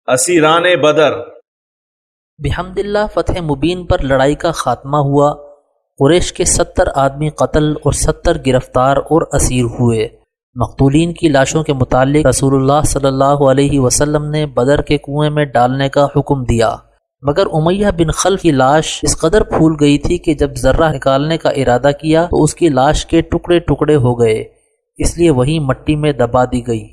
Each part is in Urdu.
اسیران بدر۔ بحمد اللہ فتح مبین پر لڑائی کا خاتمہ ہوا۔ قریش کے 70 آدمی قتل اور 70 گرفتار اور اسیر ہوئے۔ مقتولین کی لاشوں کے متعلق رسول اللہ صلی اللہ علیہ وسلم نے بدر کے کنویں میں ڈالنے کا حکم دیا، مگر امیہ بن خلف کی لاش اس قدر پھول گئی تھی کہ جب ذرہ نکالنے کا ارادہ کیا تو اس کی لاش کے ٹکڑے ٹکڑے ہو گئے، اس لیے وہی مٹی میں دبا دی گئی۔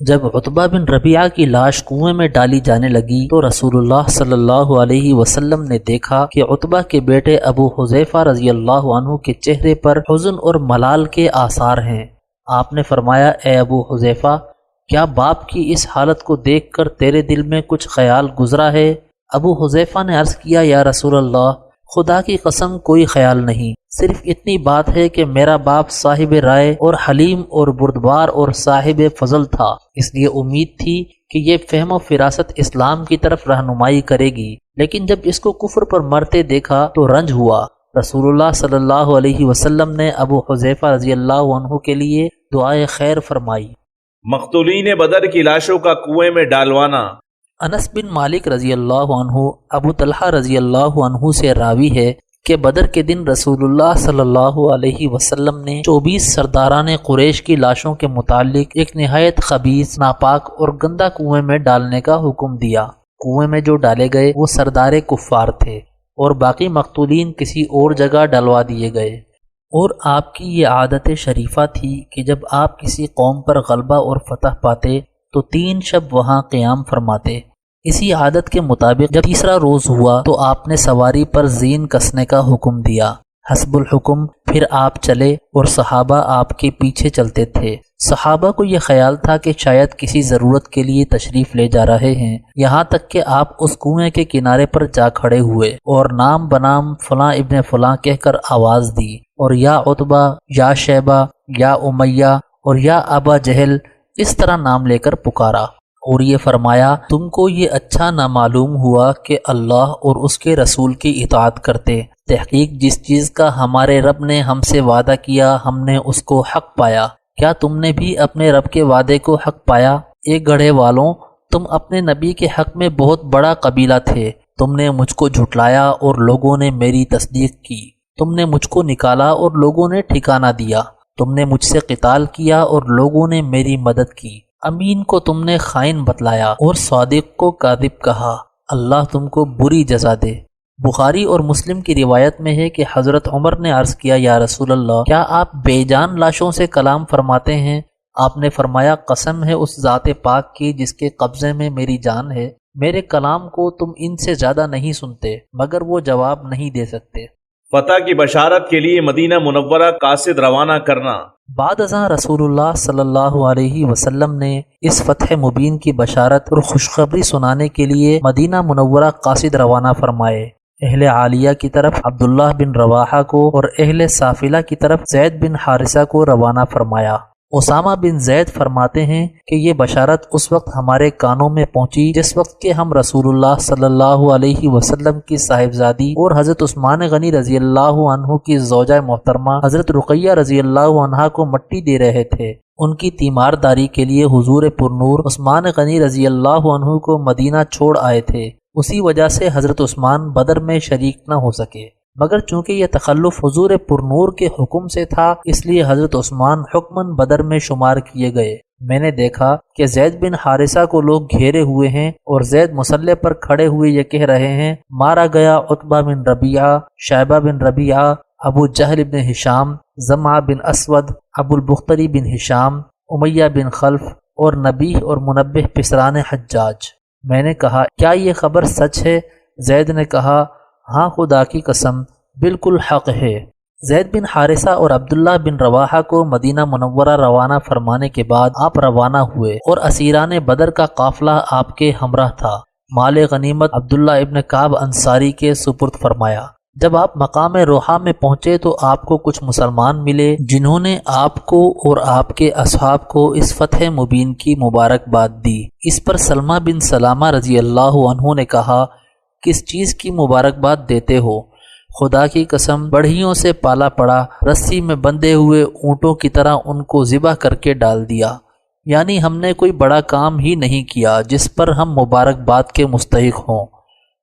جب عتبہ بن ربیعہ کی لاش کنویں میں ڈالی جانے لگی تو رسول اللہ صلی اللہ علیہ وسلم نے دیکھا کہ عتبہ کے بیٹے ابو حذیفہ رضی اللہ عنہ کے چہرے پر حزن اور ملال کے آثار ہیں۔ آپ نے فرمایا، اے ابو حذیفہ، کیا باپ کی اس حالت کو دیکھ کر تیرے دل میں کچھ خیال گزرا ہے؟ ابو حذیفہ نے عرض کیا، یا رسول اللہ، خدا کی قسم کوئی خیال نہیں، صرف اتنی بات ہے کہ میرا باپ صاحب رائے اور حلیم اور بردبار اور صاحب فضل تھا، اس لیے امید تھی کہ یہ فہم و فراست اسلام کی طرف رہنمائی کرے گی، لیکن جب اس کو کفر پر مرتے دیکھا تو رنج ہوا۔ رسول اللہ صلی اللہ علیہ وسلم نے ابو حذیفہ رضی اللہ عنہ کے لیے دعائے خیر فرمائی۔ مقتولین بدر کی لاشوں کا کنویں میں ڈالوانا۔ انس بن مالک رضی اللہ عنہ ابو طلحہ رضی اللہ عنہ سے راوی ہے کہ بدر کے دن رسول اللہ صلی اللہ علیہ وسلم نے 24 سرداران قریش کی لاشوں کے متعلق ایک نہایت خبیث، ناپاک اور گندا کنویں میں ڈالنے کا حکم دیا۔ کنویں میں جو ڈالے گئے وہ سردار کفار تھے اور باقی مقتولین کسی اور جگہ ڈلوا دیے گئے۔ اور آپ کی یہ عادت شریفہ تھی کہ جب آپ کسی قوم پر غلبہ اور فتح پاتے تو 3 شب وہاں قیام فرماتے۔ اسی عادت کے مطابق جب تیسرا روز ہوا تو آپ نے سواری پر زین کسنے کا حکم دیا۔ حسب الحکم پھر آپ چلے اور صحابہ آپ کے پیچھے چلتے تھے۔ صحابہ کو یہ خیال تھا کہ شاید کسی ضرورت کے لیے تشریف لے جا رہے ہیں، یہاں تک کہ آپ اس کنویں کے کنارے پر جا کھڑے ہوئے اور نام بنام فلاں ابن فلاں کہہ کر آواز دی، اور یا عتبہ، یا شیبہ، یا امیہ اور یا ابا جہل اس طرح نام لے کر پکارا، اور یہ فرمایا، تم کو یہ اچھا نہ معلوم ہوا کہ اللہ اور اس کے رسول کی اطاعت کرتے؟ تحقیق جس چیز کا ہمارے رب نے ہم سے وعدہ کیا ہم نے اس کو حق پایا۔ کیا تم نے بھی اپنے رب کے وعدے کو حق پایا؟ ایک گڑھے والوں، تم اپنے نبی کے حق میں بہت بڑا قبیلہ تھے، تم نے مجھ کو جھٹلایا اور لوگوں نے میری تصدیق کی، تم نے مجھ کو نکالا اور لوگوں نے ٹھکانہ دیا، تم نے مجھ سے قتال کیا اور لوگوں نے میری مدد کی، امین کو تم نے خائن بتلایا اور صادق کو کاذب کہا، اللہ تم کو بری جزا دے۔ بخاری اور مسلم کی روایت میں ہے کہ حضرت عمر نے عرض کیا، یا رسول اللہ، کیا آپ بے جان لاشوں سے کلام فرماتے ہیں؟ آپ نے فرمایا، قسم ہے اس ذات پاک کی جس کے قبضے میں میری جان ہے، میرے کلام کو تم ان سے زیادہ نہیں سنتے، مگر وہ جواب نہیں دے سکتے۔ فتح کی بشارت کے لیے مدینہ منورہ قاصد روانہ کرنا۔ بعد ازاں رسول اللہ صلی اللہ علیہ وسلم نے اس فتح مبین کی بشارت اور خوشخبری سنانے کے لیے مدینہ منورہ قاصد روانہ فرمائے۔ اہل عالیہ کی طرف عبداللہ بن رواحہ کو اور اہل سافلہ کی طرف زید بن حارثہ کو روانہ فرمایا۔ اسامہ بن زید فرماتے ہیں کہ یہ بشارت اس وقت ہمارے کانوں میں پہنچی جس وقت کہ ہم رسول اللہ صلی اللہ علیہ وسلم کی صاحبزادی اور حضرت عثمان غنی رضی اللہ عنہ کی زوجہ محترمہ حضرت رقیہ رضی اللہ عنہا کو مٹی دے رہے تھے۔ ان کی تیمارداری کے لیے حضور پرنور عثمان غنی رضی اللہ عنہ کو مدینہ چھوڑ آئے تھے، اسی وجہ سے حضرت عثمان بدر میں شریک نہ ہو سکے، مگر چونکہ یہ تخلف حضور پرنور کے حکم سے تھا اس لیے حضرت عثمان حکماً بدر میں شمار کیے گئے۔ میں نے دیکھا کہ زید بن حارثہ کو لوگ گھیرے ہوئے ہیں اور زید مسلح پر کھڑے ہوئے یہ کہہ رہے ہیں، مارا گیا عتبہ بن ربیعہ، شیبہ بن ربیعہ، ابو جہل بن ہشام، زمعہ بن اسود، ابو البختری بن ہشام، امیہ بن خلف اور نبیہ اور منبہ پسران حجاج۔ میں نے کہا، کیا یہ خبر سچ ہے؟ زید نے کہا، ہاں خدا کی قسم بالکل حق ہے۔ زید بن حارثہ اور عبداللہ بن رواحہ کو مدینہ منورہ روانہ فرمانے کے بعد آپ روانہ ہوئے اور اسیران بدر کا قافلہ آپ کے ہمراہ تھا۔ مال غنیمت عبداللہ ابن کعب انصاری کے سپرد فرمایا۔ جب آپ مقام روحہ میں پہنچے تو آپ کو کچھ مسلمان ملے جنہوں نے آپ کو اور آپ کے اصحاب کو اس فتح مبین کی مبارکباد دی۔ اس پر سلمہ بن سلامہ رضی اللہ عنہ نے کہا، کس چیز کی مبارکباد دیتے ہو؟ خدا کی قسم بڑھیوں سے پالا پڑا، رسی میں بندھے ہوئے اونٹوں کی طرح ان کو ذبح کر کے ڈال دیا۔ یعنی ہم نے کوئی بڑا کام ہی نہیں کیا جس پر ہم مبارکباد کے مستحق ہوں۔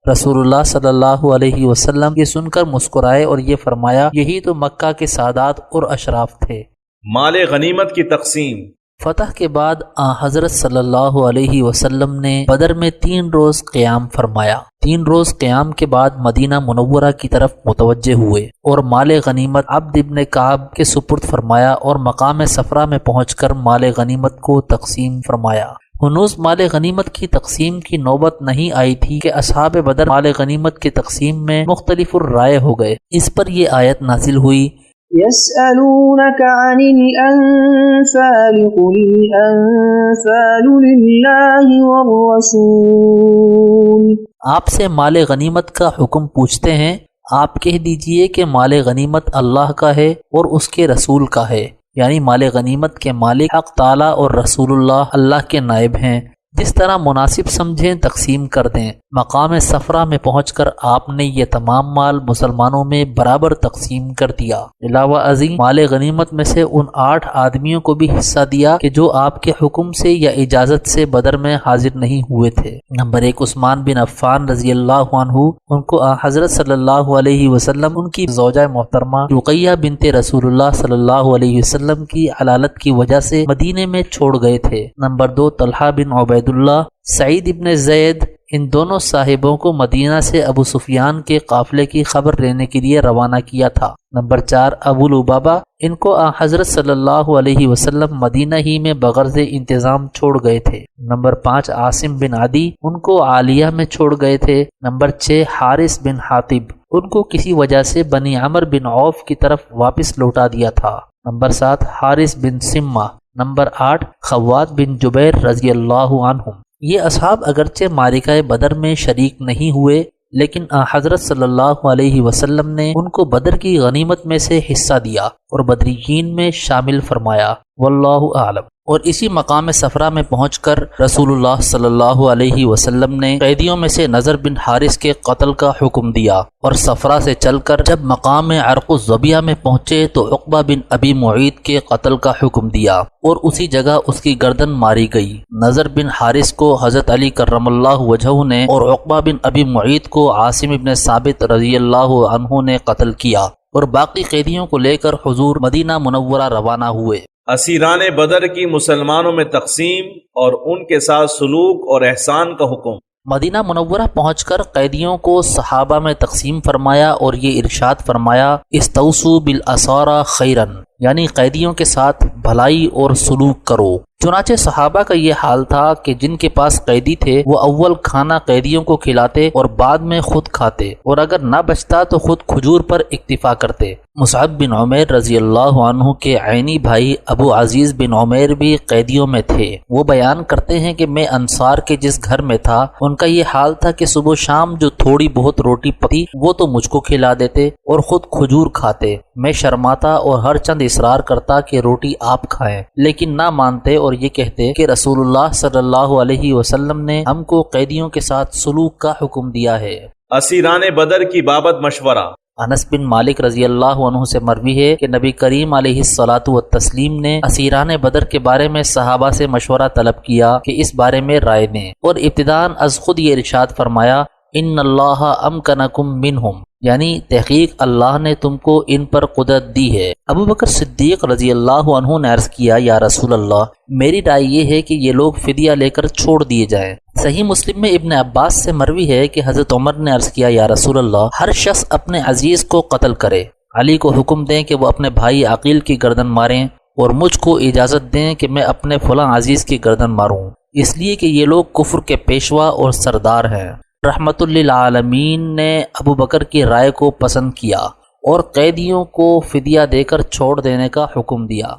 رسول اللہ صلی اللہ علیہ وسلم یہ سن کر مسکرائے اور یہ فرمایا، یہی تو مکہ کے سادات اور اشراف تھے۔ مال غنیمت کی تقسیم۔ فتح کے بعد حضرت صلی اللہ علیہ وسلم نے بدر میں 3 روز قیام فرمایا۔ 3 روز قیام کے بعد مدینہ منورہ کی طرف متوجہ ہوئے اور مال غنیمت عبد ابن کعب کے سپرد فرمایا اور مقام صفرا میں پہنچ کر مال غنیمت کو تقسیم فرمایا۔ ہنوز مال غنیمت کی تقسیم کی نوبت نہیں آئی تھی کہ اصحاب بدر مال غنیمت کی تقسیم میں مختلف الرائے ہو گئے۔ اس پر یہ آیت نازل ہوئی، يسألونك عن الأنفال قل الأنفال لله والرسول۔ آپ سے مال غنیمت کا حکم پوچھتے ہیں، آپ کہہ دیجئے کہ مال غنیمت اللہ کا ہے اور اس کے رسول کا ہے، یعنی مال غنیمت کے مالک حق تعالی اور رسول اللہ کے نائب ہیں۔ جس طرح مناسب سمجھیں تقسیم کر دیں۔ مقام صفرا میں پہنچ کر آپ نے یہ تمام مال مسلمانوں میں برابر تقسیم کر دیا۔ علاوہ ازیں مال غنیمت میں سے ان 8 آدمیوں کو بھی حصہ دیا کہ جو آپ کے حکم سے یا اجازت سے بدر میں حاضر نہیں ہوئے تھے۔ نمبر 1 عثمان بن عفان رضی اللہ عنہ، ان کو حضرت صلی اللہ علیہ وسلم ان کی زوجہ محترمہ رقیہ بنت رسول اللہ صلی اللہ علیہ وسلم کی علالت کی وجہ سے مدینے میں چھوڑ گئے تھے۔ نمبر 2 طلحہ بن عبید اللہ، سعید ابن زید، ان دونوں صاحبوں کو مدینہ سے ابو سفیان کے قافلے کی خبر لینے کے لیے روانہ کیا تھا۔ نمبر 4 ابو لبابہ، ان کو حضرت صلی اللہ علیہ وسلم مدینہ ہی میں بغرض انتظام چھوڑ گئے تھے۔ نمبر 5 عاصم بن عدی، ان کو عالیہ میں چھوڑ گئے تھے۔ نمبر 6 حارث بن حاطب، ان کو کسی وجہ سے بنی عمر بن عوف کی طرف واپس لوٹا دیا تھا۔ نمبر 7 حارث بن سمہ۔ نمبر 8 خوات بن جبیر رضی اللہ عنہم۔ یہ اصحاب اگرچہ معرکہ بدر میں شریک نہیں ہوئے، لیکن حضرت صلی اللہ علیہ وسلم نے ان کو بدر کی غنیمت میں سے حصہ دیا اور بدریین میں شامل فرمایا، واللہ اعلم۔ اور اسی مقام صفرا میں پہنچ کر رسول اللہ صلی اللہ علیہ وسلم نے قیدیوں میں سے نضر بن حارث کے قتل کا حکم دیا، اور صفرا سے چل کر جب مقام عرق الظبیہ میں پہنچے تو عقبہ بن ابی معیط کے قتل کا حکم دیا اور اسی جگہ اس کی گردن ماری گئی۔ نضر بن حارث کو حضرت علی کرم اللہ وجہہ نے اور عقبہ بن ابی معیط کو عاصم ابن ثابت رضی اللہ عنہ نے قتل کیا، اور باقی قیدیوں کو لے کر حضور مدینہ منورہ روانہ ہوئے۔ اسیران بدر کی مسلمانوں میں تقسیم اور ان کے ساتھ سلوک اور احسان کا حکم۔ مدینہ منورہ پہنچ کر قیدیوں کو صحابہ میں تقسیم فرمایا اور یہ ارشاد فرمایا، استوصوا بالاسارى خیرا، یعنی قیدیوں کے ساتھ بھلائی اور سلوک کرو۔ چنانچہ صحابہ کا یہ حال تھا کہ جن کے پاس قیدی تھے وہ اول کھانا قیدیوں کو کھلاتے اور بعد میں خود کھاتے، اور اگر نہ بچتا تو خود کھجور پر اکتفا کرتے۔ مصعب بن عمیر رضی اللہ عنہ کے عینی بھائی ابو عزیز بن عمیر بھی قیدیوں میں تھے۔ وہ بیان کرتے ہیں کہ میں انصار کے جس گھر میں تھا ان کا یہ حال تھا کہ صبح و شام جو تھوڑی بہت روٹی پکتی وہ تو مجھ کو کھلا دیتے اور خود کھجور کھاتے۔ میں شرماتا اور ہر چند اصرار کرتا کہ روٹی آپ کھائیں، لیکن نہ مانتے اور یہ کہتے کہ رسول اللہ صلی اللہ علیہ وسلم نے ہم کو قیدیوں کے ساتھ سلوک کا حکم دیا ہے۔ اسیران بدر کی بابت مشورہ۔ انس بن مالک رضی اللہ عنہ سے مروی ہے کہ نبی کریم علیہ الصلاۃ والتسلیم نے اسیران بدر کے بارے میں صحابہ سے مشورہ طلب کیا کہ اس بارے میں رائے دیں، اور ابتداءً از خود یہ ارشاد فرمایا، ان اللہ امکنکم منہم، یعنی تحقیق اللہ نے تم کو ان پر قدرت دی ہے۔ ابو بکر صدیق رضی اللہ عنہ نے عرض کیا، یا رسول اللہ، میری رائے یہ ہے کہ یہ لوگ فدیہ لے کر چھوڑ دیے جائیں۔ صحیح مسلم میں ابن عباس سے مروی ہے کہ حضرت عمر نے عرض کیا، یا رسول اللہ، ہر شخص اپنے عزیز کو قتل کرے، علی کو حکم دیں کہ وہ اپنے بھائی عقیل کی گردن ماریں، اور مجھ کو اجازت دیں کہ میں اپنے فلاں عزیز کی گردن ماروں، اس لیے کہ یہ لوگ کفر کے پیشوا اور سردار ہیں۔ رحمت للعالمین نے ابو بکر کی رائے کو پسند کیا اور قیدیوں کو فدیہ دے کر چھوڑ دینے کا حکم دیا۔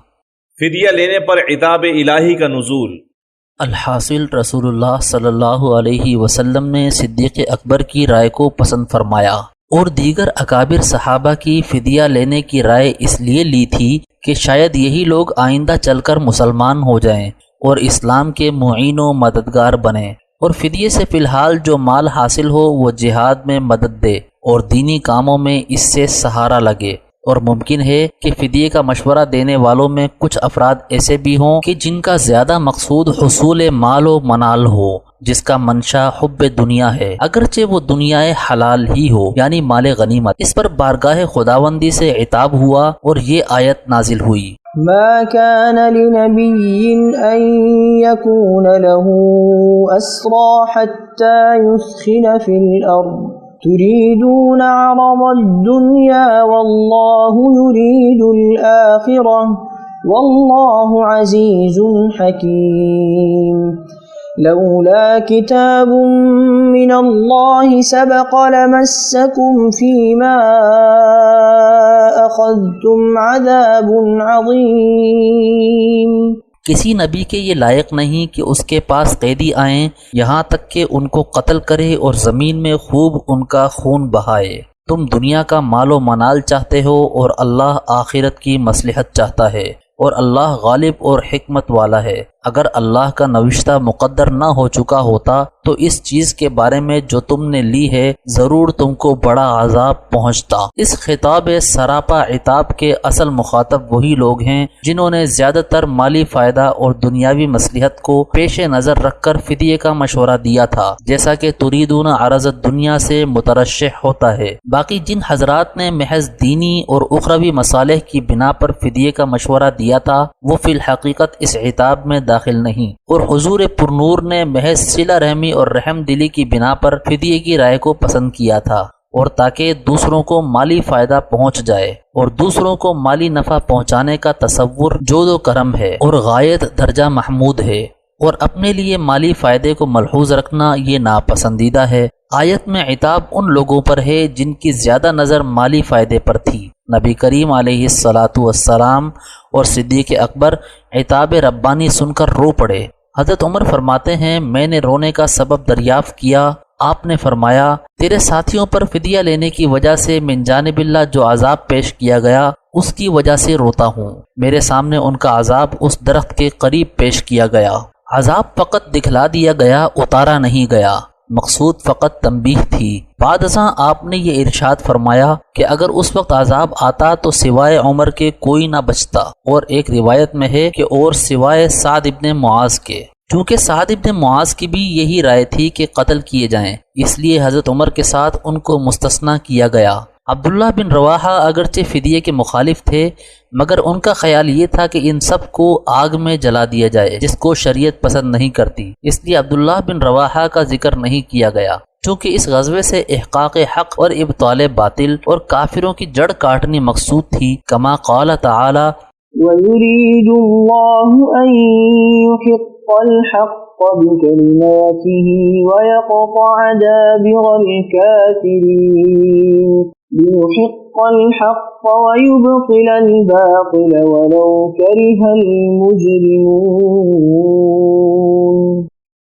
فدیہ لینے پر عتاب الہی کا نزول۔ الحاصل رسول اللہ صلی اللہ علیہ وسلم نے صدیق اکبر کی رائے کو پسند فرمایا اور دیگر اکابر صحابہ کی فدیہ لینے کی رائے اس لیے لی تھی کہ شاید یہی لوگ آئندہ چل کر مسلمان ہو جائیں اور اسلام کے معین و مددگار بنیں، اور فدیے سے فی الحال جو مال حاصل ہو وہ جہاد میں مدد دے اور دینی کاموں میں اس سے سہارا لگے۔ اور ممکن ہے کہ فدیے کا مشورہ دینے والوں میں کچھ افراد ایسے بھی ہوں کہ جن کا زیادہ مقصود حصول مال و منال ہو، جس کا منشا حب دنیا ہے، اگرچہ وہ دنیا حلال ہی ہو یعنی مال غنیمت۔ اس پر بارگاہ خداوندی سے عتاب ہوا اور یہ آیت نازل ہوئی، ما كان لنبي أن يكون له أسرى حتى يثخن في الأرض تريدون عرض الدنيا والله يريد الآخرة والله عزيز حكيم لولا كتاب من الله سبق لمسكم فيما أخذتم عذاب عظيم۔ کسی نبی کے یہ لائق نہیں کہ اس کے پاس قیدی آئیں یہاں تک کہ ان کو قتل کرے اور زمین میں خوب ان کا خون بہائے۔ تم دنیا کا مال و منال چاہتے ہو اور اللہ آخرت کی مصلحت چاہتا ہے، اور اللہ غالب اور حکمت والا ہے۔ اگر اللہ کا نوشتہ مقدر نہ ہو چکا ہوتا تو اس چیز کے بارے میں جو تم نے لی ہے ضرور تم کو بڑا عذاب پہنچتا۔ اس خطاب سراپا عتاب کے اصل مخاطب وہی لوگ ہیں جنہوں نے زیادہ تر مالی فائدہ اور دنیاوی مصلحت کو پیش نظر رکھ کر فدیے کا مشورہ دیا تھا، جیسا کہ تریدون عرض الدنیا سے مترشح ہوتا ہے۔ باقی جن حضرات نے محض دینی اور اخروی مصالح کی بنا پر فدیے کا مشورہ دیا تھا وہ فی الحقیقت اس عتاب میں داخل نہیں، اور حضور پرنور نے محض صلہ رحمی اور رحم دلی کی بنا پر فدیے کی رائے کو پسند کیا تھا، اور تاکہ دوسروں کو مالی فائدہ پہنچ جائے، اور دوسروں کو مالی نفع پہنچانے کا تصور جود و کرم ہے اور غایت درجہ محمود ہے، اور اپنے لیے مالی فائدے کو ملحوظ رکھنا یہ ناپسندیدہ ہے۔ آیت میں عتاب ان لوگوں پر ہے جن کی زیادہ نظر مالی فائدے پر تھی۔ نبی کریم علیہ السلام اور صدیق اکبر عتاب ربانی سن کر رو پڑے۔ حضرت عمر فرماتے ہیں میں نے رونے کا سبب دریافت کیا، آپ نے فرمایا تیرے ساتھیوں پر فدیہ لینے کی وجہ سے من جانب اللہ جو عذاب پیش کیا گیا اس کی وجہ سے روتا ہوں۔ میرے سامنے ان کا عذاب اس درخت کے قریب پیش کیا گیا، عذاب فقط دکھلا دیا گیا، اتارا نہیں گیا، مقصود فقط تنبیہ تھی۔ بعد ازاں آپ نے یہ ارشاد فرمایا کہ اگر اس وقت عذاب آتا تو سوائے عمر کے کوئی نہ بچتا، اور ایک روایت میں ہے کہ اور سوائے سعد ابن معاذ کے، چونکہ سعد ابن معاذ کی بھی یہی رائے تھی کہ قتل کیے جائیں، اس لیے حضرت عمر کے ساتھ ان کو مستثنیٰ کیا گیا۔ عبداللہ بن رواحہ اگرچہ فدیے کے مخالف تھے مگر ان کا خیال یہ تھا کہ ان سب کو آگ میں جلا دیا جائے، جس کو شریعت پسند نہیں کرتی، اس لیے عبداللہ بن رواحہ کا ذکر نہیں کیا گیا، چونکہ اس غزوے سے احقاق حق اور ابطال باطل اور کافروں کی جڑ کاٹنی مقصود تھی، کما قال تعالی وَيُرِيدُ اللَّهُ أَن يُحِقَّ الْحَقَّ بِكَلِمَاتِهِ وَيَقْطَعَ دَابِرَ الْكَافِرِينَ لِيُحِقَّ الْحَقَّ وَيُبْطِلَ الْبَاطِلَ وَلَوْ كَرِهَ الْمُجْرِمُونَ۔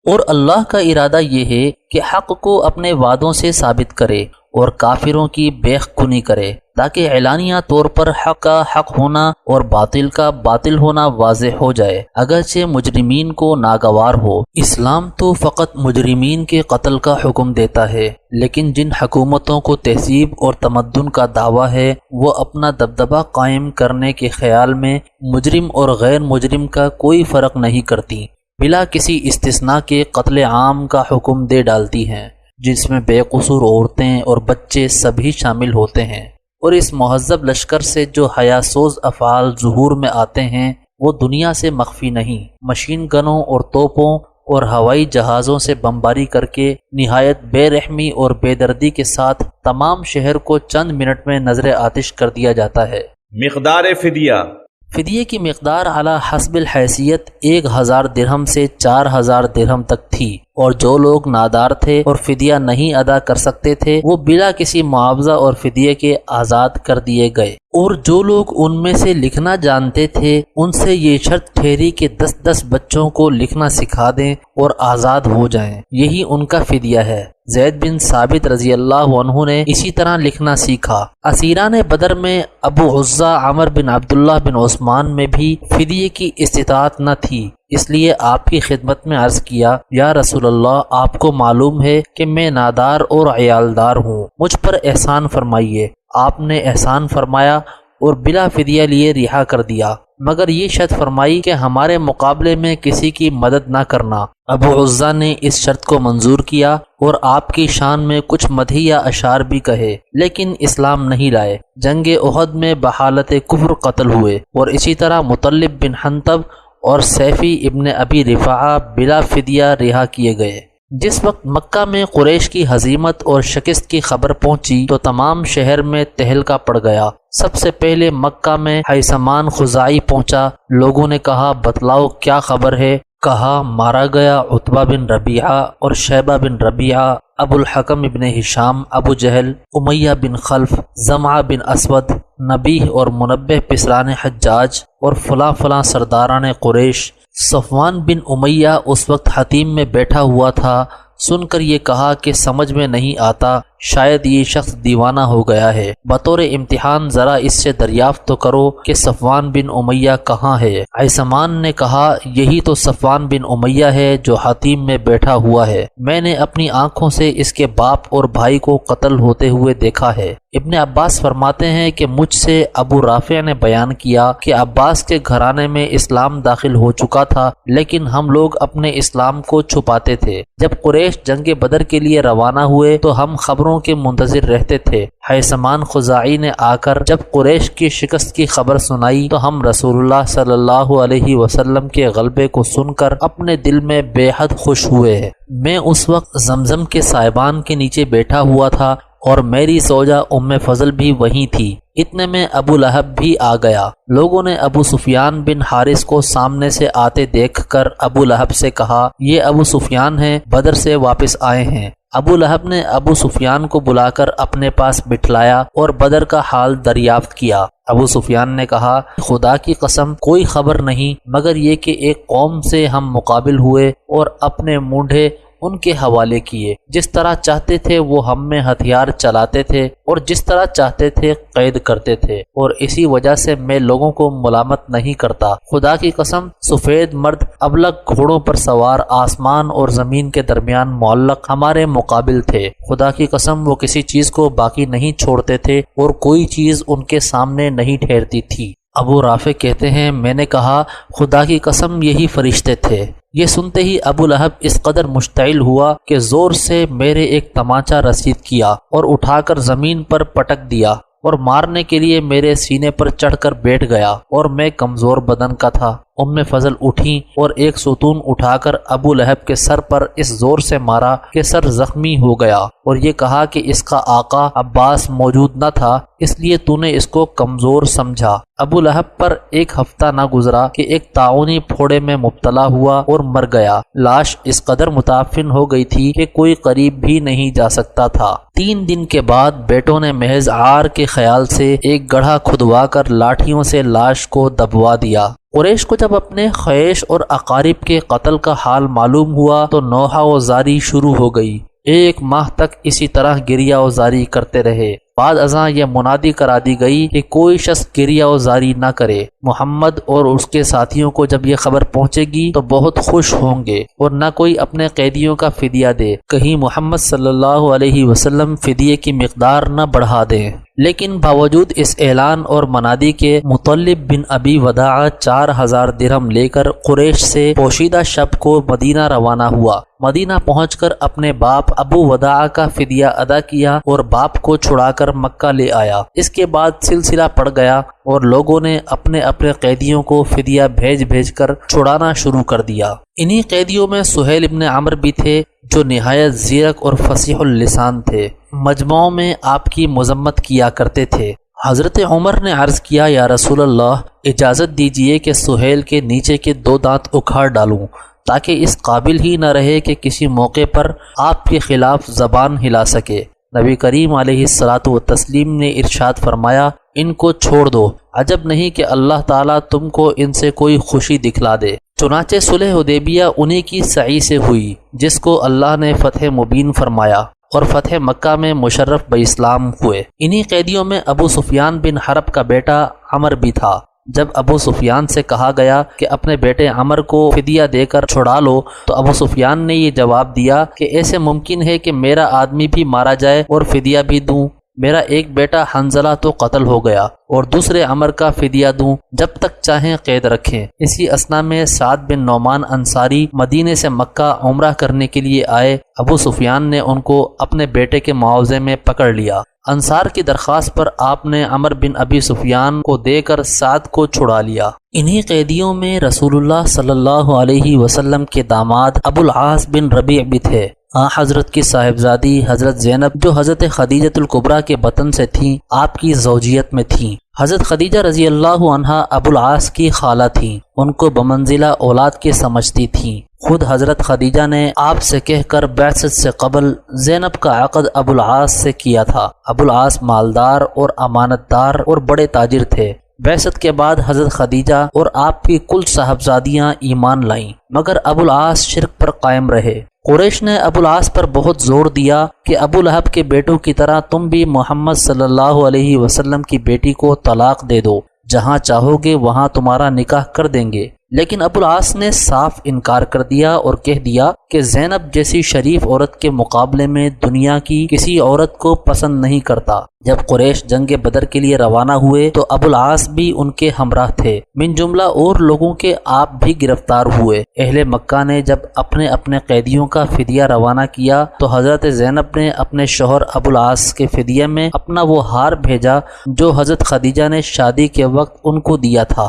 اور اللہ کا ارادہ یہ ہے کہ حق کو اپنے وعدوں سے ثابت کرے اور کافروں کی بیخ کنی کرے، تاکہ اعلانیہ طور پر حق کا حق ہونا اور باطل کا باطل ہونا واضح ہو جائے، اگرچہ مجرمین کو ناگوار ہو۔ اسلام تو فقط مجرمین کے قتل کا حکم دیتا ہے، لیکن جن حکومتوں کو تہذیب اور تمدن کا دعویٰ ہے وہ اپنا دبدبہ قائم کرنے کے خیال میں مجرم اور غیر مجرم کا کوئی فرق نہیں کرتی، بلا کسی استثناء کے قتل عام کا حکم دے ڈالتی ہیں، جس میں بے قصور عورتیں اور بچے سبھی شامل ہوتے ہیں۔ اور اس مہذب لشکر سے جو حیاسوز افعال ظہور میں آتے ہیں وہ دنیا سے مخفی نہیں، مشین گنوں اور توپوں اور ہوائی جہازوں سے بمباری کر کے نہایت بے رحمی اور بے دردی کے ساتھ تمام شہر کو چند منٹ میں نظر آتش کر دیا جاتا ہے۔ مقدار فدیہ فدیے کی مقدار اعلیٰ حسب الحیثیت 1000 درہم سے 4000 درہم تک تھی، اور جو لوگ نادار تھے اور فدیہ نہیں ادا کر سکتے تھے وہ بلا کسی معاوضہ اور فدیے کے آزاد کر دیے گئے، اور جو لوگ ان میں سے لکھنا جانتے تھے ان سے یہ شرط ٹھہری کہ 10 بچوں کو لکھنا سکھا دیں اور آزاد ہو جائیں، یہی ان کا فدیہ ہے۔ زید بن ثابت رضی اللہ عنہ نے اسی طرح لکھنا سیکھا۔ اسیران بدر میں ابو عزہ عمر بن عبداللہ بن عثمان میں بھی فدیے کی استطاعت نہ تھی، اس لیے آپ کی خدمت میں عرض کیا یا رسول اللہ، آپ کو معلوم ہے کہ میں نادار اور عیالدار ہوں، مجھ پر احسان فرمائیے۔ آپ نے احسان فرمایا اور بلا فدیہ لیے رہا کر دیا، مگر یہ شرط فرمائی کہ ہمارے مقابلے میں کسی کی مدد نہ کرنا۔ ابو عزہ نے اس شرط کو منظور کیا اور آپ کی شان میں کچھ مدحیہ اشعار بھی کہے، لیکن اسلام نہیں لائے۔ جنگ احد میں بحالت کفر قتل ہوئے، اور اسی طرح مطلب بن حنطب اور سیفی ابن ابی رفاعہ بلا فدیہ رہا کیے گئے۔ جس وقت مکہ میں قریش کی ہزیمت اور شکست کی خبر پہنچی تو تمام شہر میں تہلکہ پڑ گیا۔ سب سے پہلے مکہ میں حیثمان خزاعی پہنچا۔ لوگوں نے کہا بتلاؤ کیا خبر ہے؟ کہا مارا گیا عتبہ بن ربیعہ اور شیبہ بن ربیعہ، ابو الحکم ابن ہشام، ابو جہل، امیہ بن خلف، زمعہ بن اسود، نبیہ اور منبہ پسران حجاج اور فلاں فلاں سرداران قریش۔ صفوان بن امیہ اس وقت حتیم میں بیٹھا ہوا تھا۔ سن کر یہ کہا کہ سمجھ میں نہیں آتا، شاید یہ شخص دیوانہ ہو گیا ہے، بطور امتحان ذرا اس سے دریافت تو کرو کہ صفوان بن امیہ کہاں ہے۔ حیثمان نے کہا یہی تو صفوان بن امیہ ہے جو حتیم میں بیٹھا ہوا ہے، میں نے اپنی آنکھوں سے اس کے باپ اور بھائی کو قتل ہوتے ہوئے دیکھا ہے۔ ابن عباس فرماتے ہیں کہ مجھ سے ابو رافع نے بیان کیا کہ عباس کے گھرانے میں اسلام داخل ہو چکا تھا، لیکن ہم لوگ اپنے اسلام کو چھپاتے تھے۔ جب قریش جنگ بدر کے لیے روانہ ہوئے تو ہم خبروں کے منتظر رہتے تھے۔ حیثمان خزاعی نے آ کر جب قریش کی شکست کی خبر سنائی تو ہم رسول اللہ صلی اللہ علیہ وسلم کے غلبے کو سن کر اپنے دل میں بے حد خوش ہوئے۔ میں اس وقت زمزم کے سائبان کے نیچے بیٹھا ہوا تھا اور میری زوجہ ام فضل بھی وہیں تھی۔ اتنے میں ابو لہب بھی آ گیا۔ لوگوں نے ابو سفیان بن حارث کو سامنے سے آتے دیکھ کر ابو لہب سے کہا یہ ابو سفیان ہیں، بدر سے واپس آئے ہیں۔ ابو لہب نے ابو سفیان کو بلا کر اپنے پاس بٹھلایا اور بدر کا حال دریافت کیا۔ ابو سفیان نے کہا خدا کی قسم کوئی خبر نہیں مگر یہ کہ ایک قوم سے ہم مقابل ہوئے اور اپنے مونڈھے ان کے حوالے کیے، جس طرح چاہتے تھے وہ ہم میں ہتھیار چلاتے تھے اور جس طرح چاہتے تھے قید کرتے تھے، اور اسی وجہ سے میں لوگوں کو ملامت نہیں کرتا۔ خدا کی قسم سفید مرد ابلغ گھوڑوں پر سوار آسمان اور زمین کے درمیان معلق ہمارے مقابل تھے۔ خدا کی قسم وہ کسی چیز کو باقی نہیں چھوڑتے تھے اور کوئی چیز ان کے سامنے نہیں ٹھہرتی تھی۔ ابو رافع کہتے ہیں میں نے کہا خدا کی قسم یہی فرشتے تھے۔ یہ سنتے ہی ابو لہب اس قدر مشتعل ہوا کہ زور سے میرے ایک تمانچہ رسید کیا اور اٹھا کر زمین پر پٹک دیا اور مارنے کے لیے میرے سینے پر چڑھ کر بیٹھ گیا، اور میں کمزور بدن کا تھا۔ ام فضل اٹھیں اور ایک ستون اٹھا کر ابو لہب کے سر پر اس زور سے مارا کہ سر زخمی ہو گیا، اور یہ کہا کہ اس کا آقا عباس موجود نہ تھا اس لیے تو نے اس کو کمزور سمجھا۔ ابو لہب پر ایک ہفتہ نہ گزرا کہ ایک طاعونی پھوڑے میں مبتلا ہوا اور مر گیا۔ لاش اس قدر متعفن ہو گئی تھی کہ کوئی قریب بھی نہیں جا سکتا تھا۔ 3 دن کے بعد بیٹوں نے محض عار کے خیال سے ایک گڑھا کھدوا کر لاٹھیوں سے لاش کو دبوا دیا۔ قریش کو جب اپنے خیش اور اقارب کے قتل کا حال معلوم ہوا تو نوحہ و زاری شروع ہو گئی۔ 1 ماہ تک اسی طرح گریہ و زاری کرتے رہے۔ بعد ازاں یہ منادی کرا دی گئی کہ کوئی شخص گریہ و زاری نہ کرے۔ محمد اور اس کے ساتھیوں کو جب یہ خبر پہنچے گی تو بہت خوش ہوں گے، اور نہ کوئی اپنے قیدیوں کا فدیہ دے، کہیں محمد صلی اللہ علیہ وسلم فدیے کی مقدار نہ بڑھا دیں۔ لیکن باوجود اس اعلان اور منادی کے مطلب بن ابی وداع 4000 درہم لے کر قریش سے پوشیدہ شب کو مدینہ روانہ ہوا۔ مدینہ پہنچ کر اپنے باپ ابو وداع کا فدیہ ادا کیا اور باپ کو چھڑا کر مکہ لے آیا۔ اس کے بعد سلسلہ پڑ گیا اور لوگوں نے اپنے اپنے قیدیوں کو فدیہ بھیج بھیج کر چھڑانا شروع کر دیا۔ انہی قیدیوں میں سہیل ابن عمرو بھی تھے جو نہایت زیرک اور فصیح اللسان تھے، مجمعوں میں آپ کی مذمت کیا کرتے تھے۔ حضرت عمر نے عرض کیا یا رسول اللہ اجازت دیجئے کہ سہیل کے نیچے کے 2 دانت اکھاڑ ڈالوں تاکہ اس قابل ہی نہ رہے کہ کسی موقع پر آپ کے خلاف زبان ہلا سکے۔ نبی کریم علیہ الصلاۃ والتسلیم نے ارشاد فرمایا ان کو چھوڑ دو، عجب نہیں کہ اللہ تعالیٰ تم کو ان سے کوئی خوشی دکھلا دے۔ چنانچہ صلح حدیبیہ انہی کی سعی سے ہوئی جس کو اللہ نے فتح مبین فرمایا، اور فتح مکہ میں مشرف باسلام ہوئے۔ انہی قیدیوں میں ابو سفیان بن حرب کا بیٹا عمر بھی تھا۔ جب ابو سفیان سے کہا گیا کہ اپنے بیٹے عمر کو فدیہ دے کر چھڑا لو تو ابو سفیان نے یہ جواب دیا کہ ایسے ممکن ہے کہ میرا آدمی بھی مارا جائے اور فدیہ بھی دوں؟ میرا ایک بیٹا حنزلہ تو قتل ہو گیا اور دوسرے عمر کا فدیہ دوں، جب تک چاہیں قید رکھیں۔ اسی اثنا میں سعد بن نعمان انصاری مدینے سے مکہ عمرہ کرنے کے لیے آئے۔ ابو سفیان نے ان کو اپنے بیٹے کے معاوضے میں پکڑ لیا۔ انصار کی درخواست پر آپ نے عمر بن ابی سفیان کو دے کر سعد کو چھڑا لیا۔ انہی قیدیوں میں رسول اللہ صلی اللہ علیہ وسلم کے داماد ابو العاص بن ربیع بھی تھے۔ حضرت کی صاحبزادی حضرت زینب جو حضرت خدیجہ الکبریٰ کے بطن سے تھیں، آپ کی زوجیت میں تھیں۔ حضرت خدیجہ رضی اللہ عنہا ابو العاص کی خالہ تھیں، ان کو بمنزلہ اولاد کے سمجھتی تھیں۔ خود حضرت خدیجہ نے آپ سے کہہ کر بعثت سے قبل زینب کا عقد ابو العاص سے کیا تھا۔ ابو العاص مالدار اور امانت دار اور بڑے تاجر تھے۔ بعثت کے بعد حضرت خدیجہ اور آپ کی کل صاحبزادیاں ایمان لائیں، مگر ابو العاص شرک پر قائم رہے۔ قریش نے ابو العاص پر بہت زور دیا کہ ابو لہب کے بیٹوں کی طرح تم بھی محمد صلی اللہ علیہ وسلم کی بیٹی کو طلاق دے دو، جہاں چاہو گے وہاں تمہارا نکاح کر دیں گے۔ لیکن ابو العاص نے صاف انکار کر دیا اور کہہ دیا کہ زینب جیسی شریف عورت کے مقابلے میں دنیا کی کسی عورت کو پسند نہیں کرتا۔ جب قریش جنگ بدر کے لیے روانہ ہوئے تو ابو العاص بھی ان کے ہمراہ تھے، من جملہ اور لوگوں کے آپ بھی گرفتار ہوئے۔ اہل مکہ نے جب اپنے اپنے قیدیوں کا فدیہ روانہ کیا تو حضرت زینب نے اپنے شوہر ابو العاص کے فدیے میں اپنا وہ ہار بھیجا جو حضرت خدیجہ نے شادی کے وقت ان کو دیا تھا۔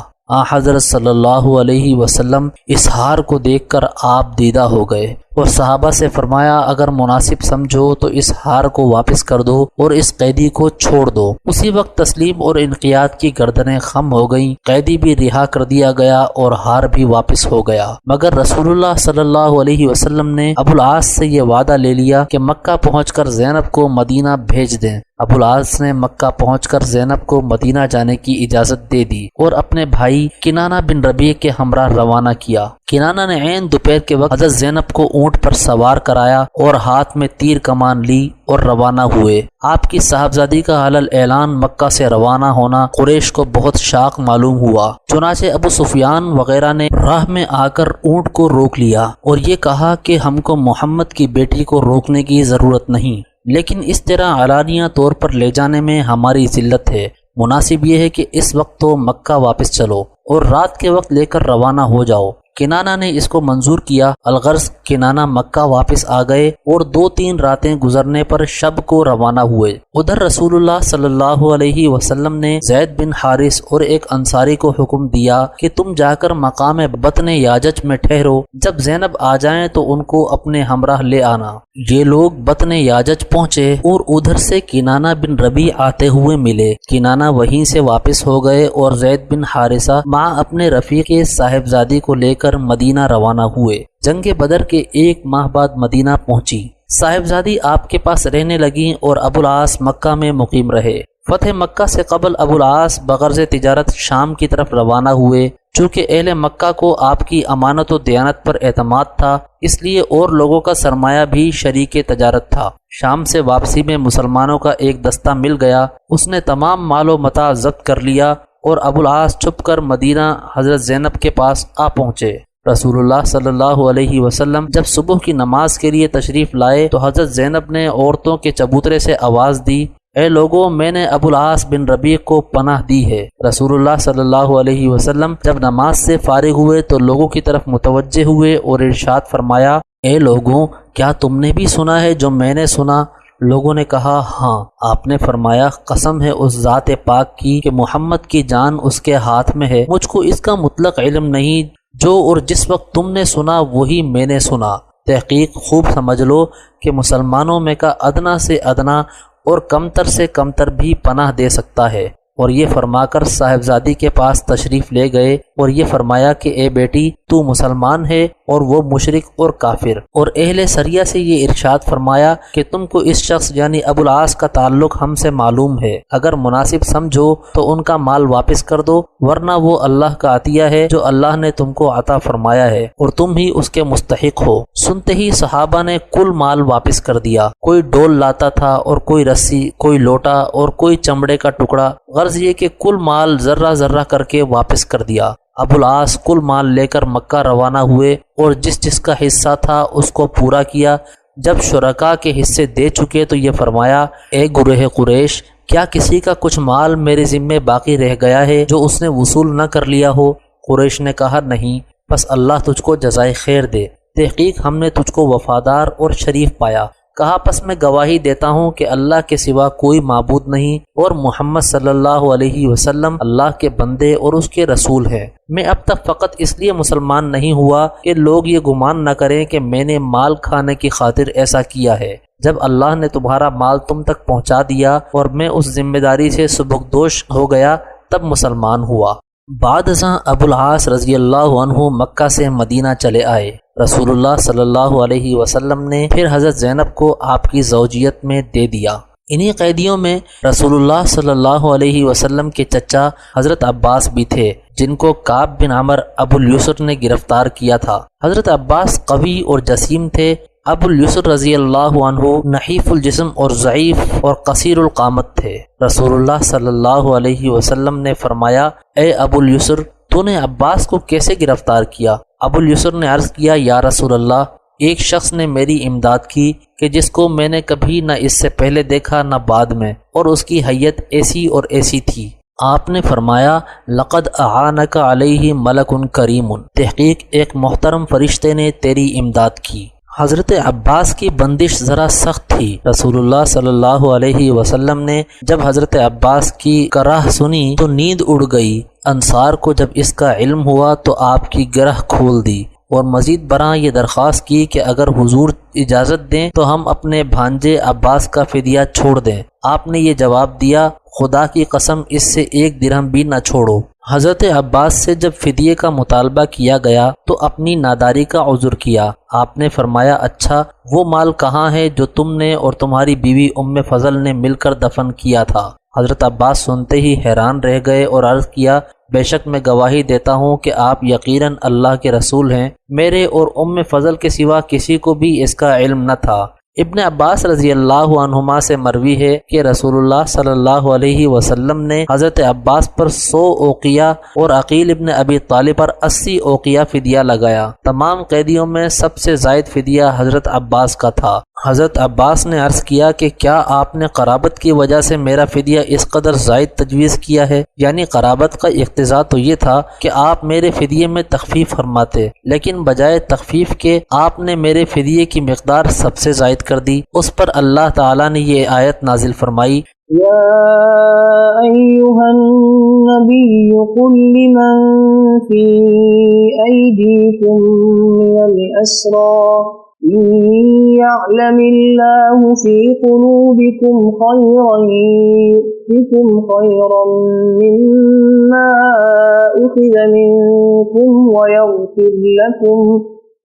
حضرت صلی اللہ علیہ وسلم اس ہار کو دیکھ کر آپ دیدہ ہو گئے اور صحابہ سے فرمایا اگر مناسب سمجھو تو اس ہار کو واپس کر دو اور اس قیدی کو چھوڑ دو۔ اسی وقت تسلیم اور انقیاد کی گردنیں خم ہو گئیں، قیدی بھی رہا کر دیا گیا اور ہار بھی واپس ہو گیا۔ مگر رسول اللہ صلی اللہ علیہ وسلم نے ابو العاص سے یہ وعدہ لے لیا کہ مکہ پہنچ کر زینب کو مدینہ بھیج دیں۔ ابو العاص نے مکہ پہنچ کر زینب کو مدینہ جانے کی اجازت دے دی اور اپنے بھائی کنانہ بن ربیع کے ہمراہ روانہ کیا۔ کنانہ نے عین دوپہر کے وقت حضرت زینب کو اونٹ پر سوار کرایا اور ہاتھ میں تیر کمان لی اور روانہ ہوئے۔ آپ کی صاحبزادی کا علل اعلان مکہ سے روانہ ہونا قریش کو بہت شاق معلوم ہوا، چنانچہ ابو سفیان وغیرہ نے راہ میں آ کر اونٹ کو روک لیا اور یہ کہا کہ ہم کو محمد کی بیٹی کو روکنے کی ضرورت نہیں، لیکن اس طرح علانیہ طور پر لے جانے میں ہماری ذلت ہے۔ مناسب یہ ہے کہ اس وقت تو مکہ واپس چلو اور رات کے وقت لے کر روانہ ہو جاؤ۔ کنانہ نے اس کو منظور کیا۔ الغرض کنانہ مکہ واپس آ گئے اور 2-3 راتیں گزرنے پر شب کو روانہ ہوئے۔ ادھر رسول اللہ صلی اللہ علیہ وسلم نے زید بن حارث اور ایک انصاری کو حکم دیا کہ تم جا کر مقام بطن یاجج میں ٹھہرو، جب زینب آ جائیں تو ان کو اپنے ہمراہ لے آنا۔ یہ لوگ بطن یاجج پہنچے اور ادھر سے کنانہ بن ربیع آتے ہوئے ملے۔ کنانہ وہیں سے واپس ہو گئے اور زید بن حارثہ مع اپنے رفیق صاحبزادی کو لے کر مدینہ روانہ ہوئے۔ جنگ بدر کے 1 ماہ بعد مدینہ پہنچی۔ صاحبزادی آپ کے پاس رہنے لگیں اور ابو العاص مکہ میں مقیم رہے۔ فتح مکہ سے قبل ابو العاص بغرض تجارت شام کی طرف روانہ ہوئے۔ چونکہ اہل مکہ کو آپ کی امانت و دیانت پر اعتماد تھا، اس لیے اور لوگوں کا سرمایہ بھی شریک تجارت تھا۔ شام سے واپسی میں مسلمانوں کا ایک دستہ مل گیا، اس نے تمام مال و متاع ضبط کر لیا اور ابو العاص چھپ کر مدینہ حضرت زینب کے پاس آ پہنچے۔ رسول اللہ صلی اللہ علیہ وسلم جب صبح کی نماز کے لیے تشریف لائے تو حضرت زینب نے عورتوں کے چبوترے سے آواز دی، اے لوگوں، میں نے ابو العاص بن ربیع کو پناہ دی ہے۔ رسول اللہ صلی اللہ علیہ وسلم جب نماز سے فارغ ہوئے تو لوگوں کی طرف متوجہ ہوئے اور ارشاد فرمایا، اے لوگوں، کیا تم نے بھی سنا ہے جو میں نے سنا؟ لوگوں نے کہا ہاں۔ آپ نے فرمایا، قسم ہے اس ذات پاک کی کہ محمد کی جان اس کے ہاتھ میں ہے، مجھ کو اس کا مطلق علم نہیں، جو اور جس وقت تم نے سنا وہی میں نے سنا۔ تحقیق خوب سمجھ لو کہ مسلمانوں میں کا ادنا سے ادنا اور کمتر سے کمتر بھی پناہ دے سکتا ہے۔ اور یہ فرما کر صاحبزادی کے پاس تشریف لے گئے اور یہ فرمایا کہ اے بیٹی، تو مسلمان ہے اور وہ مشرک اور کافر۔ اور اہل سریہ سے یہ ارشاد فرمایا کہ تم کو اس شخص یعنی ابو العاص کا تعلق ہم سے معلوم ہے، اگر مناسب سمجھو تو ان کا مال واپس کر دو، ورنہ وہ اللہ کا عطیہ ہے جو اللہ نے تم کو عطا فرمایا ہے اور تم ہی اس کے مستحق ہو۔ سنتے ہی صحابہ نے کل مال واپس کر دیا۔ کوئی ڈول لاتا تھا اور کوئی رسی، کوئی لوٹا اور کوئی چمڑے کا ٹکڑا، غرض یہ کہ کل مال ذرہ ذرہ کر کے واپس کر دیا۔ ابو العاص کل مال لے کر مکہ روانہ ہوئے اور جس جس کا حصہ تھا اس کو پورا کیا، جب شرکا کے حصے دے چکے تو یہ فرمایا، اے گروہ قریش، کیا کسی کا کچھ مال میرے ذمے باقی رہ گیا ہے جو اس نے وصول نہ کر لیا ہو؟ قریش نے کہا، نہیں، بس اللہ تجھ کو جزائے خیر دے، تحقیق ہم نے تجھ کو وفادار اور شریف پایا۔ کہا، پس میں گواہی دیتا ہوں کہ اللہ کے سوا کوئی معبود نہیں اور محمد صلی اللہ علیہ وسلم اللہ کے بندے اور اس کے رسول ہیں۔ میں اب تک فقط اس لیے مسلمان نہیں ہوا کہ لوگ یہ گمان نہ کریں کہ میں نے مال کھانے کی خاطر ایسا کیا ہے۔ جب اللہ نے تمہارا مال تم تک پہنچا دیا اور میں اس ذمہ داری سے سبکدوش ہو گیا، تب مسلمان ہوا۔ بعد ازاں ابو العاص رضی اللہ عنہ مکہ سے مدینہ چلے آئے۔ رسول اللہ صلی اللہ علیہ وسلم نے پھر حضرت زینب کو آپ کی زوجیت میں دے دیا۔ انہی قیدیوں میں رسول اللہ صلی اللہ علیہ وسلم کے چچا حضرت عباس بھی تھے، جن کو کعب بن عمر ابو الیسر نے گرفتار کیا تھا۔ حضرت عباس قوی اور جسیم تھے۔ ابو الیسر رضی اللہ عنہ نحیف الجسم اور ضعیف اور قصیر القامت تھے۔ رسول اللہ صلی اللہ علیہ وسلم نے فرمایا، اے ابو الیسر، تو نے عباس کو کیسے گرفتار کیا؟ ابو الیسر نے عرض کیا، یا رسول اللہ، ایک شخص نے میری امداد کی کہ جس کو میں نے کبھی نہ اس سے پہلے دیکھا نہ بعد میں، اور اس کی حیت ایسی اور ایسی تھی۔ آپ نے فرمایا، لقد اعانک علیہ ملک کریم، تحقیق ایک محترم فرشتے نے تیری امداد کی۔ حضرت عباس کی بندش ذرا سخت تھی۔ رسول اللہ صلی اللہ علیہ وسلم نے جب حضرت عباس کی کرہ سنی تو نیند اڑ گئی۔ انصار کو جب اس کا علم ہوا تو آپ کی گرہ کھول دی اور مزید برآں یہ درخواست کی کہ اگر حضور اجازت دیں تو ہم اپنے بھانجے عباس کا فدیہ چھوڑ دیں۔ آپ نے یہ جواب دیا، خدا کی قسم اس سے ایک درہم بھی نہ چھوڑو۔ حضرت عباس سے جب فدیے کا مطالبہ کیا گیا تو اپنی ناداری کا عذر کیا۔ آپ نے فرمایا، اچھا وہ مال کہاں ہے جو تم نے اور تمہاری بیوی ام فضل نے مل کر دفن کیا تھا؟ حضرت عباس سنتے ہی حیران رہ گئے اور عرض کیا، بے شک میں گواہی دیتا ہوں کہ آپ یقیناً اللہ کے رسول ہیں، میرے اور ام فضل کے سوا کسی کو بھی اس کا علم نہ تھا۔ ابن عباس رضی اللہ عنہما سے مروی ہے کہ رسول اللہ صلی اللہ علیہ وسلم نے حضرت عباس پر 100 اوقیہ اور عقیل ابن ابی طالب پر 80 اوقیہ فدیہ لگایا۔ تمام قیدیوں میں سب سے زائد فدیہ حضرت عباس کا تھا۔ حضرت عباس نے عرض کیا کہ کیا آپ نے قرابت کی وجہ سے میرا فدیہ اس قدر زائد تجویز کیا ہے؟ یعنی قرابت کا اقتضا تو یہ تھا کہ آپ میرے فدیے میں تخفیف فرماتے، لیکن بجائے تخفیف کے آپ نے میرے فدیے کی مقدار سب سے زائد کر دی۔ اس پر اللہ تعالیٰ نے یہ آیت نازل فرمائی، یا ایہا النبی قل لمن فی ایدیکم من الاسرى إن يعلم الله في قلوبكم خيرا يؤتكم خيرا مما أخذ منكم ويغفر لكم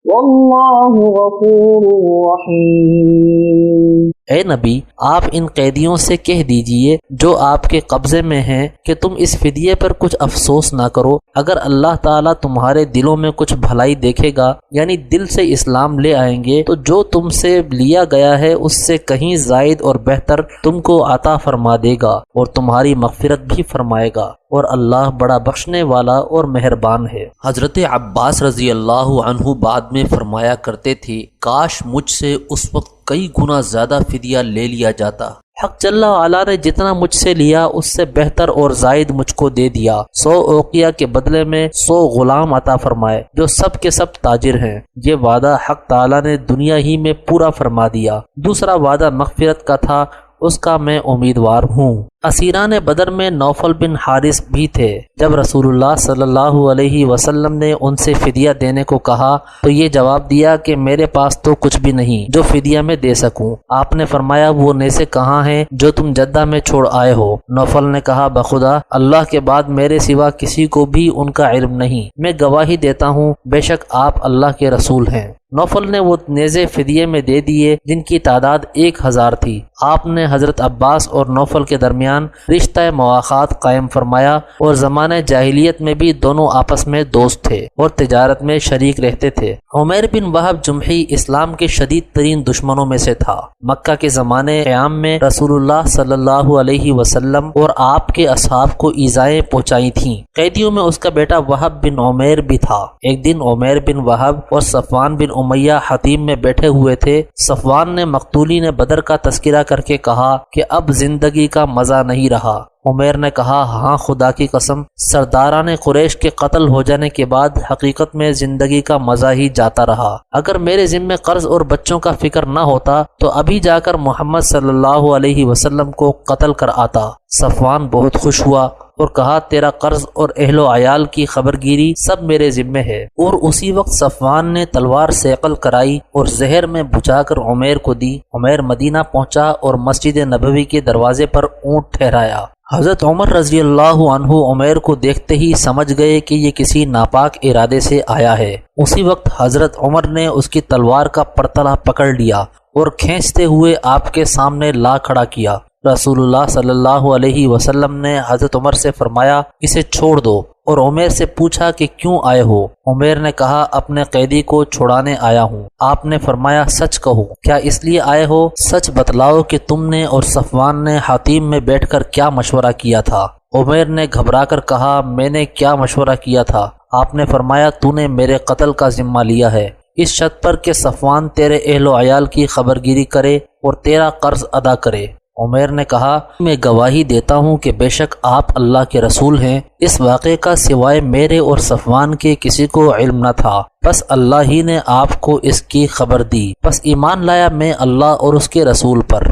والله غفور رحيم۔ اے نبی، آپ ان قیدیوں سے کہہ دیجئے جو آپ کے قبضے میں ہیں کہ تم اس فدیے پر کچھ افسوس نہ کرو۔ اگر اللہ تعالیٰ تمہارے دلوں میں کچھ بھلائی دیکھے گا، یعنی دل سے اسلام لے آئیں گے، تو جو تم سے لیا گیا ہے اس سے کہیں زائد اور بہتر تم کو عطا فرما دے گا اور تمہاری مغفرت بھی فرمائے گا، اور اللہ بڑا بخشنے والا اور مہربان ہے۔ حضرت عباس رضی اللہ عنہ بعد میں فرمایا کرتے تھے، کاش مجھ سے اس وقت کئی گنا زیادہ فدیہ لے لیا جاتا۔ حق جل وعلا نے جتنا مجھ سے لیا اس سے بہتر اور زائد مجھ کو دے دیا۔ 100 اوقیہ کے بدلے میں 100 غلام عطا فرمائے جو سب کے سب تاجر ہیں۔ یہ وعدہ حق تعالی نے دنیا ہی میں پورا فرما دیا۔ دوسرا وعدہ مغفرت کا تھا، اس کا میں امیدوار ہوں۔ اسیران بدر میں نوفل بن حارث بھی تھے۔ جب رسول اللہ صلی اللہ علیہ وسلم نے ان سے فدیہ دینے کو کہا تو یہ جواب دیا کہ میرے پاس تو کچھ بھی نہیں جو فدیہ میں دے سکوں۔ آپ نے فرمایا، وہ نیزے کہاں ہیں جو تم جدہ میں چھوڑ آئے ہو؟ نوفل نے کہا، بخدا اللہ کے بعد میرے سوا کسی کو بھی ان کا علم نہیں، میں گواہی دیتا ہوں بے شک آپ اللہ کے رسول ہیں۔ نوفل نے وہ نیزے فدیے میں دے دیے جن کی تعداد 1000 تھی۔ آپ نے حضرت عباس اور نوفل کے درمیان درمیان رشتہ مواخات قائم فرمایا اور زمانہ جاہلیت میں بھی دونوں آپس میں دوست تھے اور تجارت میں شریک رہتے تھے۔ عمیر بن وہب جمحی اسلام کے شدید ترین دشمنوں میں سے تھا۔ مکہ کے زمانے قیام میں رسول اللہ صلی اللہ علیہ وسلم اور آپ کے اصحاب کو ایذائیں پہنچائی تھیں۔ قیدیوں میں اس کا بیٹا وہب بن عمیر بھی تھا۔ ایک دن عمیر بن وہب اور صفوان بن امیہ حطیم میں بیٹھے ہوئے تھے۔ صفوان نے مقتولین بدر کا تذکرہ کر کے کہا کہ اب زندگی کا مزہ نہیں رہا۔ عمیر نے کہا ہاں خدا کی قسم، سرداران قریش کے قتل ہو جانے کے بعد حقیقت میں زندگی کا مزہ ہی جاتا رہا۔ اگر میرے ذمے قرض اور بچوں کا فکر نہ ہوتا تو ابھی جا کر محمد صلی اللہ علیہ وسلم کو قتل کر آتا۔ صفوان بہت خوش ہوا اور کہا تیرا قرض اور اہل و عیال کی خبرگیری سب میرے ذمے ہے۔ اور اسی وقت صفوان نے تلوار صیقل کرائی اور زہر میں بجھا کر عمیر کو دی۔ عمیر مدینہ پہنچا اور مسجد نبوی کے دروازے پر اونٹ ٹھہرایا۔ حضرت عمر رضی اللہ عنہ عمیر کو دیکھتے ہی سمجھ گئے کہ یہ کسی ناپاک ارادے سے آیا ہے۔ اسی وقت حضرت عمر نے اس کی تلوار کا پرتلا پکڑ لیا اور کھینچتے ہوئے آپ کے سامنے لا کھڑا کیا۔ رسول اللہ صلی اللہ علیہ وسلم نے حضرت عمر سے فرمایا اسے چھوڑ دو، اور عمیر سے پوچھا کہ کیوں آئے ہو؟ عمیر نے کہا اپنے قیدی کو چھڑانے آیا ہوں۔ آپ نے فرمایا سچ کہو، کیا اس لیے آئے ہو؟ سچ بتلاؤ کہ تم نے اور صفوان نے حطیم میں بیٹھ کر کیا مشورہ کیا تھا؟ عمیر نے گھبرا کر کہا میں نے کیا مشورہ کیا تھا؟ آپ نے فرمایا تو نے میرے قتل کا ذمہ لیا ہے اس شرط پر کہ صفوان تیرے اہل و عیال کی خبرگیری کرے اور تیرا قرض ادا کرے۔ عمیر نے کہا میں گواہی دیتا ہوں کہ بے شک آپ اللہ کے رسول ہیں۔ اس واقعے کا سوائے میرے اور صفوان کے کسی کو علم نہ تھا، بس اللہ ہی نے آپ کو اس کی خبر دی، بس ایمان لایا میں اللہ اور اس کے رسول پر۔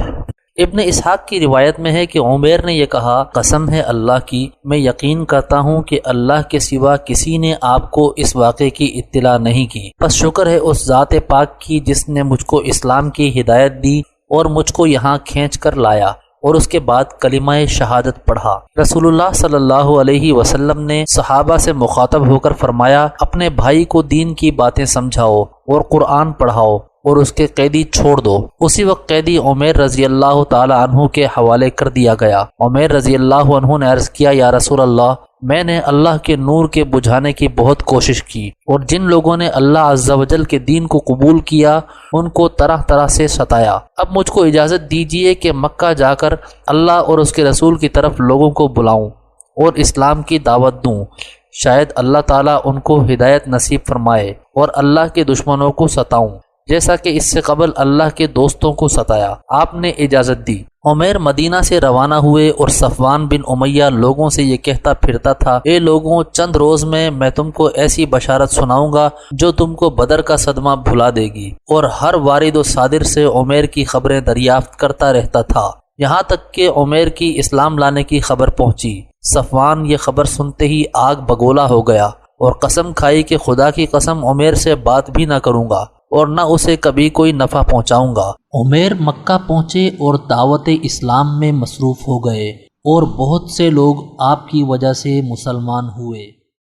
ابن اسحاق کی روایت میں ہے کہ عمیر نے یہ کہا قسم ہے اللہ کی، میں یقین کرتا ہوں کہ اللہ کے سوا کسی نے آپ کو اس واقعے کی اطلاع نہیں کی، بس شکر ہے اس ذات پاک کی جس نے مجھ کو اسلام کی ہدایت دی اور مجھ کو یہاں کھینچ کر لایا۔ اور اس کے بعد کلمہ شہادت پڑھا۔ رسول اللہ صلی اللہ علیہ وسلم نے صحابہ سے مخاطب ہو کر فرمایا اپنے بھائی کو دین کی باتیں سمجھاؤ اور قرآن پڑھاؤ اور اس کے قیدی چھوڑ دو۔ اسی وقت قیدی عمیر رضی اللہ تعالی عنہ کے حوالے کر دیا گیا۔ عمیر رضی اللہ عنہ نے عرض کیا یا رسول اللہ، میں نے اللہ کے نور کے بجھانے کی بہت کوشش کی اور جن لوگوں نے اللہ عز و جل کے دین کو قبول کیا ان کو طرح طرح سے ستایا۔ اب مجھ کو اجازت دیجیے کہ مکہ جا کر اللہ اور اس کے رسول کی طرف لوگوں کو بلاؤں اور اسلام کی دعوت دوں، شاید اللہ تعالیٰ ان کو ہدایت نصیب فرمائے اور اللہ کے دشمنوں کو ستاؤں جیسا کہ اس سے قبل اللہ کے دوستوں کو ستایا۔ آپ نے اجازت دی۔ عمیر مدینہ سے روانہ ہوئے اور صفوان بن امیہ لوگوں سے یہ کہتا پھرتا تھا اے لوگوں، چند روز میں تم کو ایسی بشارت سناؤں گا جو تم کو بدر کا صدمہ بھلا دے گی۔ اور ہر وارد و صادر سے عمیر کی خبریں دریافت کرتا رہتا تھا، یہاں تک کہ عمیر کی اسلام لانے کی خبر پہنچی۔ صفوان یہ خبر سنتے ہی آگ بگولا ہو گیا اور قسم کھائی کہ خدا کی قسم عمیر سے بات بھی نہ کروں گا اور نہ اسے کبھی کوئی نفع پہنچاؤں گا۔ عمیر مکہ پہنچے اور دعوت اسلام میں مصروف ہو گئے اور بہت سے لوگ آپ کی وجہ سے مسلمان ہوئے۔